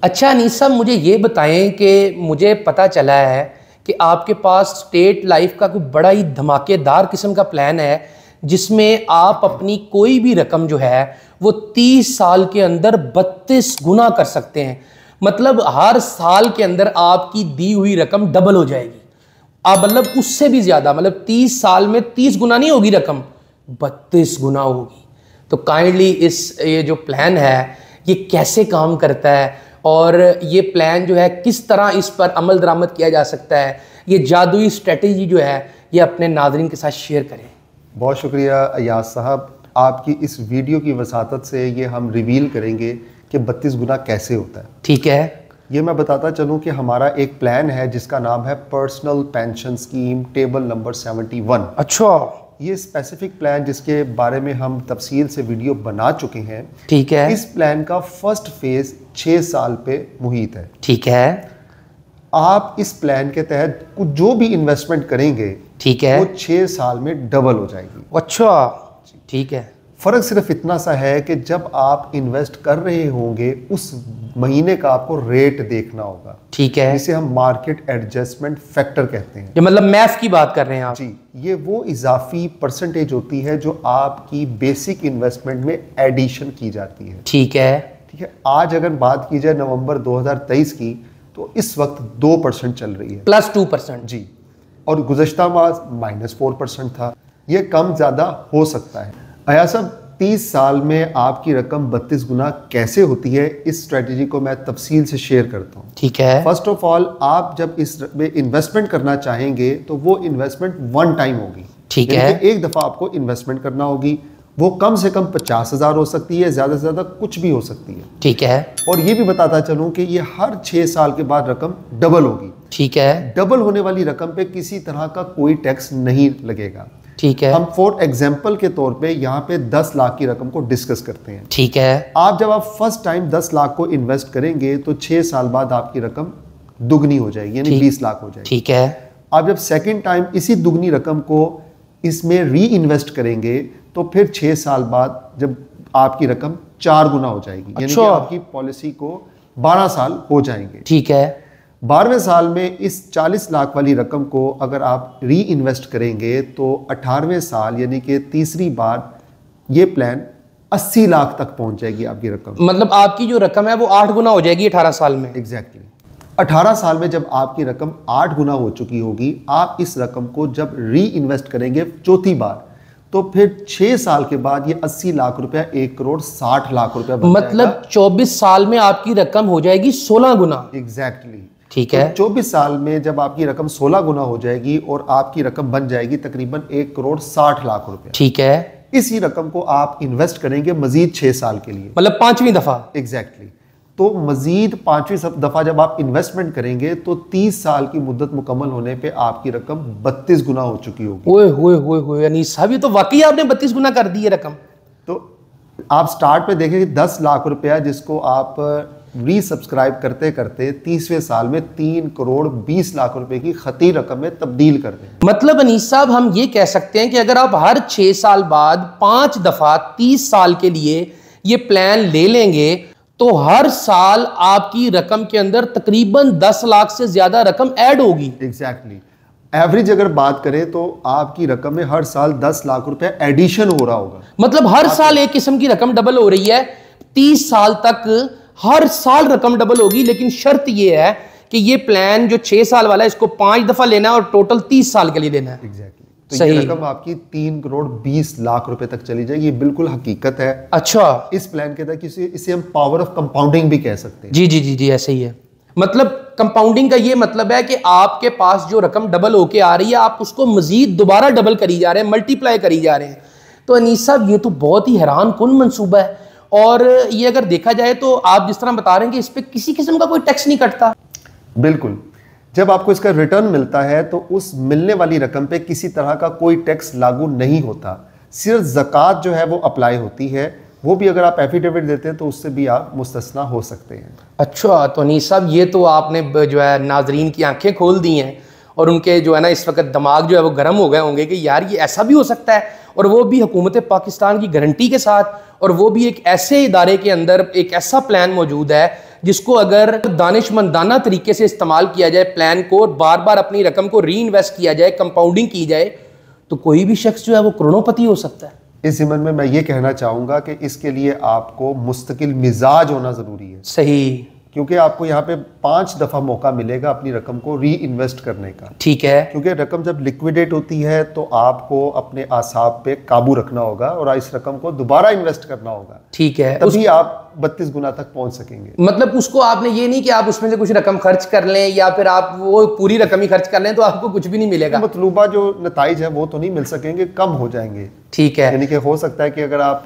अच्छा अनीस साहब, मुझे ये बताएं कि मुझे पता चला है कि आपके पास स्टेट लाइफ का कोई बड़ा ही धमाकेदार किस्म का प्लान है जिसमें आप अपनी कोई भी रकम जो है वो 30 साल के अंदर 32 गुना कर सकते हैं। मतलब हर साल के अंदर आपकी दी हुई रकम डबल हो जाएगी। आप मतलब उससे भी ज्यादा, मतलब 30 साल में 30 गुना नहीं होगी रकम, 32 गुना होगी। तो काइंडली ये जो प्लान है ये कैसे काम करता है और ये प्लान जो है किस तरह इस पर अमल दरामद किया जा सकता है, ये जादुई स्ट्रेटेजी जो है ये अपने नाज़रीन के साथ शेयर करें। बहुत शुक्रिया अयाज साहब, आपकी इस वीडियो की वसातत से ये हम रिवील करेंगे कि 32 गुना कैसे होता है। ठीक है, ये मैं बताता चलूँ कि हमारा एक प्लान है जिसका नाम है personal pension scheme table number 71। अच्छा, ये स्पेसिफिक प्लान जिसके बारे में हम तफसील से वीडियो बना चुके हैं। ठीक है, इस प्लान का फर्स्ट फेज 6 साल पे मुहित है। ठीक है, आप इस प्लान के तहत कुछ जो भी इन्वेस्टमेंट करेंगे ठीक है, वो 6 साल में डबल हो जाएगी। अच्छा, ठीक है। फर्क सिर्फ इतना सा है कि जब आप इन्वेस्ट कर रहे होंगे उस महीने का आपको रेट देखना होगा। ठीक है, जिसे हम मार्केट एडजस्टमेंट फैक्टर कहते हैं। ये मतलब मैथ की बात कर रहे हैं आप? जी, ये वो इजाफी परसेंटेज होती है जो आपकी बेसिक इन्वेस्टमेंट में एडिशन की जाती है। ठीक है, ठीक है। आज अगर बात की जाए नवंबर 2023 की तो इस वक्त 2% चल रही है, +2%। जी। और गुज़श्ता माह -4% था। ये कम ज़्यादा हो सकता है। अया साहब, 30 साल में आपकी रकम 32 गुना कैसे होती है, इस स्ट्रेटजी को मैं तफसील से शेयर करता हूँ। ठीक है। फर्स्ट ऑफ ऑल, आप जब इसमें इन्वेस्टमेंट करना चाहेंगे तो वो इन्वेस्टमेंट वन टाइम होगी। ठीक है, एक दफ़ा आपको इन्वेस्टमेंट करना होगी। वो कम से कम 50,000 हो सकती है, ज़्यादा से ज़्यादा कुछ भी हो सकती है। ठीक है। और ये भी बताता चलूँ कि ये हर 6 साल के बाद रकम डबल होगी। ठीक है। डबल होने वाली रकम पे किसी तरह का कोई टैक्स नहीं लगेगा। ठीक है। हम फॉर एग्जाम्पल के तौर पे यहाँ पे 10 लाख की रकम को डिस्कस करते हैं। ठीक है। जब आप फर्स्ट टाइम 10 लाख को इन्वेस्ट करेंगे तो 6 साल बाद आपकी रकम दुगनी हो जाएगी, यानी 20 लाख हो जाएगी। ठीक है। आप जब सेकंड टाइम इसी दुगनी रकम को इसमें री इन्वेस्ट करेंगे तो फिर 6 साल बाद जब आपकी रकम 4 गुना हो जाएगी। यानी कि आपकी पॉलिसी को 12 साल हो जाएंगे। ठीक है। 12वें साल में इस 40 लाख वाली रकम को अगर आप री इन्वेस्ट करेंगे तो 18वें साल यानी कि तीसरी बार ये प्लान 80 लाख तक पहुंच जाएगी आपकी रकम। मतलब आपकी जो रकम है वो 8 गुना हो जाएगी 18 साल में। एग्जैक्टली। 18 साल में जब आपकी रकम 8 गुना हो चुकी होगी, आप इस रकम को जब री इन्वेस्ट करेंगे चौथी बार तो फिर 6 साल के बाद ये 80 लाख रुपया 1 करोड़ 60 लाख रुपया बन मतलब 24 साल में आपकी रकम हो जाएगी 16 गुना। एग्जैक्टली। ठीक है। तो 24 साल में जब आपकी रकम 16 गुना हो जाएगी और आपकी रकम बन जाएगी तकरीबन 1 करोड़ 60 लाख रुपए। ठीक है। इसी रकम को आप इन्वेस्ट करेंगे मजीद 6 साल के लिए, मतलब 5वीं दफा। एग्जैक्टली। तो मजीद 5वीं दफा जब आप इन्वेस्टमेंट करेंगे तो 30 साल की मुद्दत मुकम्मल होने पे आपकी रकम 32 गुना हो चुकी होगी। ओए होए होए होए, यानी साहब ये तो वाकई आपने 32 गुना कर दी है रकम। तो आप स्टार्ट पे देखेंगे 10 लाख रुपया जिसको आप री सब्सक्राइब करते करते 30वें साल में 3 करोड़ 20 लाख रुपए की खती रकम में तब्दील कर दें। मतलब अनीस साहब हम ये कह सकते हैं कि अगर आप हर 6 साल बाद 5 दफा 30 साल के लिए ये प्लान ले लेंगे तो हर साल आपकी रकम के अंदर तकरीबन 10 लाख से ज्यादा रकम ऐड होगी। एग्जैक्टली। एवरेज अगर बात करें तो आपकी रकम में हर साल 10 लाख रुपए एडिशन हो रहा होगा। मतलब हर साल एक किस्म की रकम डबल हो रही है। 30 साल तक हर साल रकम डबल होगी, लेकिन शर्त यह है कि ये प्लान जो 6 साल वाला है इसको 5 दफा लेना है और टोटल 30 साल के लिए लेना है। एग्जैक्टली। तो ये रकम आपकी 3 करोड़ 20 लाख रुपए तक चली जाएगी। ये बिल्कुल हकीकत है। अच्छा। इस प्लान के तहत इसे हम पावर ऑफ कंपाउंडिंग भी कह सकते हैं। जी जी जी जी, ऐसे ही है। मतलब कंपाउंडिंग का ये मतलब है कि आपके पास जो रकम डबल होके आ रही है आप उसको मजीद दोबारा डबल करी जा रहे हैं, मल्टीप्लाई करी जा रहे हैं। तो अनीस साहब ये तो बहुत ही हैरान कुन मंसूबा है। और ये अगर देखा जाए तो आप जिस तरह बता रहे हैं कि इस पर किसी किस्म का कोई टैक्स नहीं कटता। बिल्कुल। जब आपको इसका रिटर्न मिलता है तो उस मिलने वाली रकम पे किसी तरह का कोई टैक्स लागू नहीं होता। सिर्फ ज़कात जो है वो अप्लाई होती है, वो भी अगर आप एफिडेविट देते हैं तो उससे भी आप मुस्तस्ना हो सकते हैं। अच्छा, तो अनीस साहब ये तो आपने जो है नाजरीन की आंखें खोल दी हैं और उनके जो है ना इस वक्त दिमाग जो है वो गर्म हो गए होंगे कि यार ये ऐसा भी हो सकता है, और वो भी हुकूमत पाकिस्तान की गारंटी के साथ, और वो भी एक ऐसे इदारे के अंदर एक ऐसा प्लान मौजूद है जिसको अगर दानिशमंदाना तरीके से इस्तेमाल किया जाए, प्लान को बार बार अपनी रकम को री इन्वेस्ट किया जाए, कंपाउंडिंग की जाए, तो कोई भी शख्स जो है वो करोड़ोंपति हो सकता है। इस ज़िमन में मैं ये कहना चाहूँगा कि इसके लिए आपको मुस्तकिल मिजाज होना ज़रूरी है। सही, क्योंकि आपको यहाँ पे 5 दफ़ा मौका मिलेगा अपनी रकम को री इन्वेस्ट करने का। ठीक है। क्योंकि रकम जब लिक्विडेट होती है तो आपको अपने आसाब पे काबू रखना होगा और इस रकम को दोबारा इन्वेस्ट करना होगा। ठीक है। तभी आप 32 गुना तक पहुंच सकेंगे। मतलब उसको आपने ये नहीं कि आप उसमें से कुछ रकम खर्च कर लें या फिर आप वो पूरी रकम ही खर्च कर लें तो आपको कुछ भी नहीं मिलेगा। मतलूबा जो नताइज है वो तो नहीं मिल सकेंगे, कम हो जाएंगे। ठीक है। यानी कि हो सकता है कि अगर आप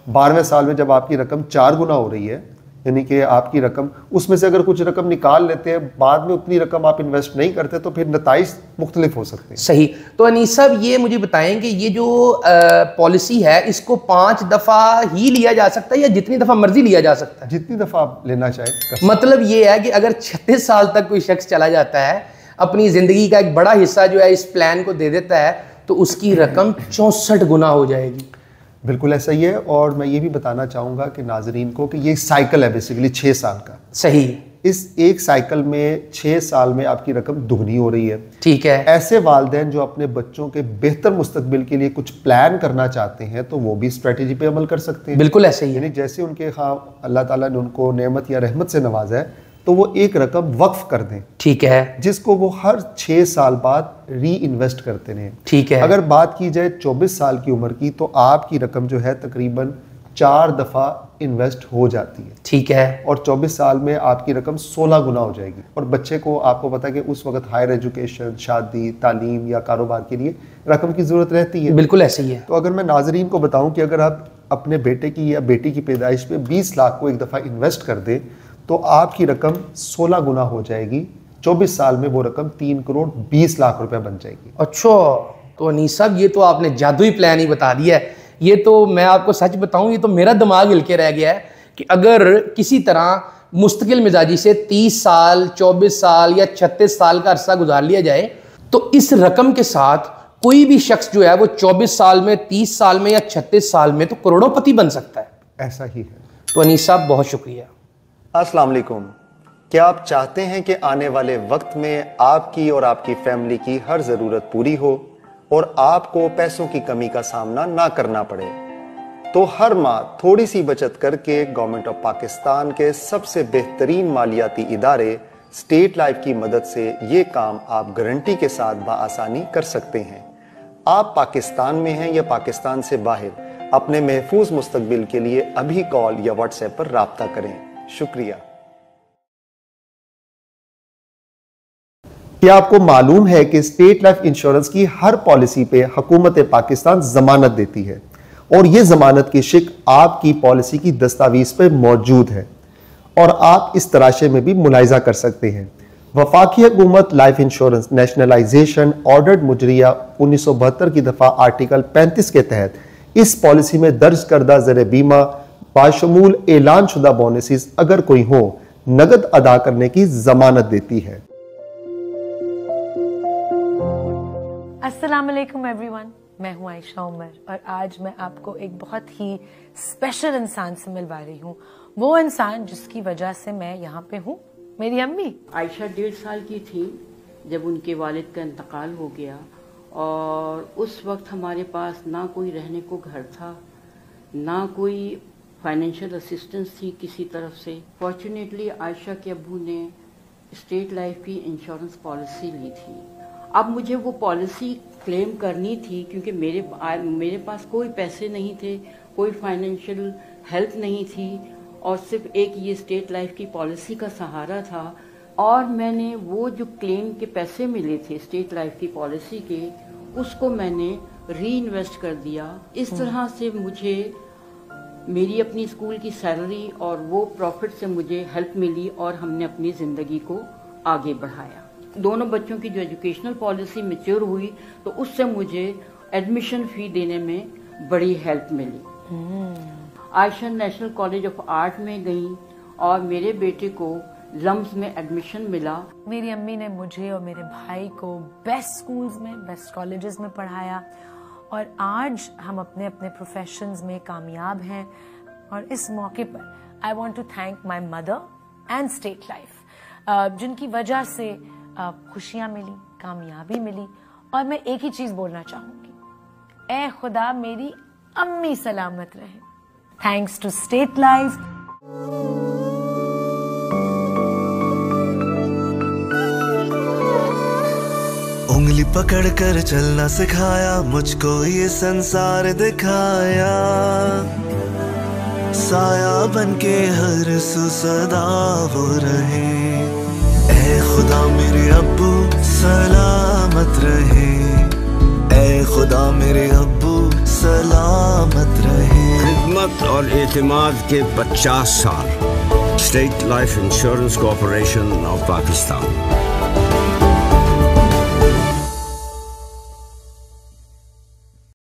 12वें साल में जब आपकी रकम 4 गुना हो रही है, यानी कि आपकी रकम उसमें से अगर कुछ रकम निकाल लेते हैं, बाद में उतनी रकम आप इन्वेस्ट नहीं करते, तो फिर नताइज मुख्तलिफ हो सकते हैं। सही। तो अनीस साहब ये मुझे बताएं कि ये जो पॉलिसी है इसको 5 दफ़ा ही लिया जा सकता है या जितनी दफ़ा मर्जी लिया जा सकता है? जितनी दफ़ा आप लेना चाहें। मतलब ये है कि अगर 36 साल तक कोई शख्स चला जाता है, अपनी ज़िंदगी का एक बड़ा हिस्सा जो है इस प्लान को दे देता है, तो उसकी रकम 64 गुना हो जाएगी। बिल्कुल ऐसा ही है। और मैं ये भी बताना चाहूँगा कि नाजरीन को कि ये साइकिल है बेसिकली 6 साल का। सही। इस एक साइकिल में 6 साल में आपकी रकम दुगनी हो रही है। ठीक है। ऐसे वालिदैन जो अपने बच्चों के बेहतर मुस्तकबिल के लिए कुछ प्लान करना चाहते हैं तो वो भी स्ट्रेटजी पे अमल कर सकते हैं। बिल्कुल ऐसे ही है। यानी जैसे उनके अल्लाह ताला ने उनको नेमत या रहमत से नवाजा है तो वो एक रकम वक्फ कर दें। ठीक है। जिसको वो हर 6 साल बाद री इन्वेस्ट करते रहें। ठीक है। अगर बात की जाए 24 साल की उम्र की तो आपकी रकम जो है तकरीबन 4 दफ़ा इन्वेस्ट हो जाती है। ठीक है। और 24 साल में आपकी रकम 16 गुना हो जाएगी। और बच्चे को आपको पता है कि उस वक्त हायर एजुकेशन, शादी, तालीम या कारोबार के लिए रकम की ज़रूरत रहती है। बिल्कुल ऐसे ही है। तो अगर मैं नाजरीन को बताऊं कि अगर आप अपने बेटे की या बेटी की पैदाइश पे 20 लाख को एक दफ़ा इन्वेस्ट कर दें तो आपकी रकम 16 गुना हो जाएगी। 24 साल में वो रकम 3 करोड़ 20 लाख रुपए बन जाएगी। अच्छा, तो अनीस साहब ये तो आपने जादुई प्लान ही बता दिया है। ये तो मैं आपको सच बताऊं, ये तो मेरा दिमाग हिल के रह गया है कि अगर किसी तरह मुस्तकिल मिजाजी से 30 साल, 24 साल या 36 साल का अरसा गुजार लिया जाए तो इस रकम के साथ कोई भी शख्स जो है वो 24 साल में, 30 साल में या 36 साल में तो करोड़ोंपति बन सकता है। ऐसा ही है। तो अनीस साहब बहुत शुक्रिया। अस्सलाम वालेकुम। क्या आप चाहते हैं कि आने वाले वक्त में आपकी और आपकी फैमिली की हर ज़रूरत पूरी हो और आपको पैसों की कमी का सामना ना करना पड़े? तो हर माह थोड़ी सी बचत करके गवर्नमेंट ऑफ पाकिस्तान के सबसे बेहतरीन मालियाती इदारे स्टेट लाइफ की मदद से ये काम आप गारंटी के साथ बआसानी कर सकते हैं। आप पाकिस्तान में हैं या पाकिस्तान से बाहर, अपने महफूज मुस्तकबिल के लिए अभी कॉल या व्हाट्सएप पर राब्ता करें। शुक्रिया। क्या आपको मालूम है कि स्टेट लाइफ इंश्योरेंस की हर पॉलिसी पे हुकूमत पाकिस्तान जमानत देती है और ये जमानत की शिक आपकी पॉलिसी की दस्तावेज पे मौजूद है और आप इस तराशे में भी मुलाहिजा कर सकते हैं। वफाकी हुकूमत life insurance nationalisation ordered Mujaria 1972 की दफा आर्टिकल 35 के तहत इस पॉलिसी में दर्ज करदा ज़र बीमा बाशमूल ऐलान शुदा बोनसेस अगर कोई हो नगद अदा करने की जमानत देती है। अस्सलाम वालेकुम एवरीवन, मैं हूं आयशा उमर और आज मैं आपको एक बहुत ही स्पेशल इंसान से मिलवा रही हूं। वो इंसान जिसकी वजह से मैं यहाँ पे हूँ, मेरी अम्मी। आयशा 1.5 साल की थी जब उनके वालिद का इंतकाल हो गया और उस वक्त हमारे पास ना कोई रहने को घर था, ना कोई फाइनेंशियल असिस्टेंस थी किसी तरफ से। फॉर्चुनेटली आयशा के अब्बू ने स्टेट लाइफ की इंश्योरेंस पॉलिसी ली थी। अब मुझे वो पॉलिसी क्लेम करनी थी क्योंकि मेरे पास कोई पैसे नहीं थे, कोई फाइनेंशियल हेल्प नहीं थी और सिर्फ एक ये स्टेट लाइफ की पॉलिसी का सहारा था। और मैंने वो जो क्लेम के पैसे मिले थे स्टेट लाइफ की पॉलिसी के, उसको मैंने री इन्वेस्ट कर दिया। इस तरह से मुझे मेरी अपनी स्कूल की सैलरी और वो प्रॉफिट से मुझे हेल्प मिली और हमने अपनी ज़िंदगी को आगे बढ़ाया। दोनों बच्चों की जो एजुकेशनल पॉलिसी मैच्योर हुई तो उससे मुझे एडमिशन फ़ी देने में बड़ी हेल्प मिली। Ayesha National College of Art में गई और मेरे बेटे को लम्स में एडमिशन मिला। मेरी अम्मी ने मुझे और मेरे भाई को बेस्ट स्कूल्स में, बेस्ट कॉलेजेस में पढ़ाया और आज हम अपने अपने प्रोफेशंस में कामयाब हैं। और इस मौके पर I want to thank my mother and State Life, जिनकी वजह से खुशियां मिली, कामयाबी मिली। और मैं एक ही चीज बोलना चाहूंगी, ए खुदा मेरी अम्मी सलामत रहे। Thanks to State Life. उंगली पकड़ कर चलना सिखाया, मुझको ये संसार दिखाया, साया बनके हर सू सदा वो रहे। ऐ खुदा मेरे अब्बू सलामत रहे, ऐ खुदा मेरे अब्बू सलामत रहे। खिदमत और एतमाद के 50 साल। State life insurance corporation of Pakistan.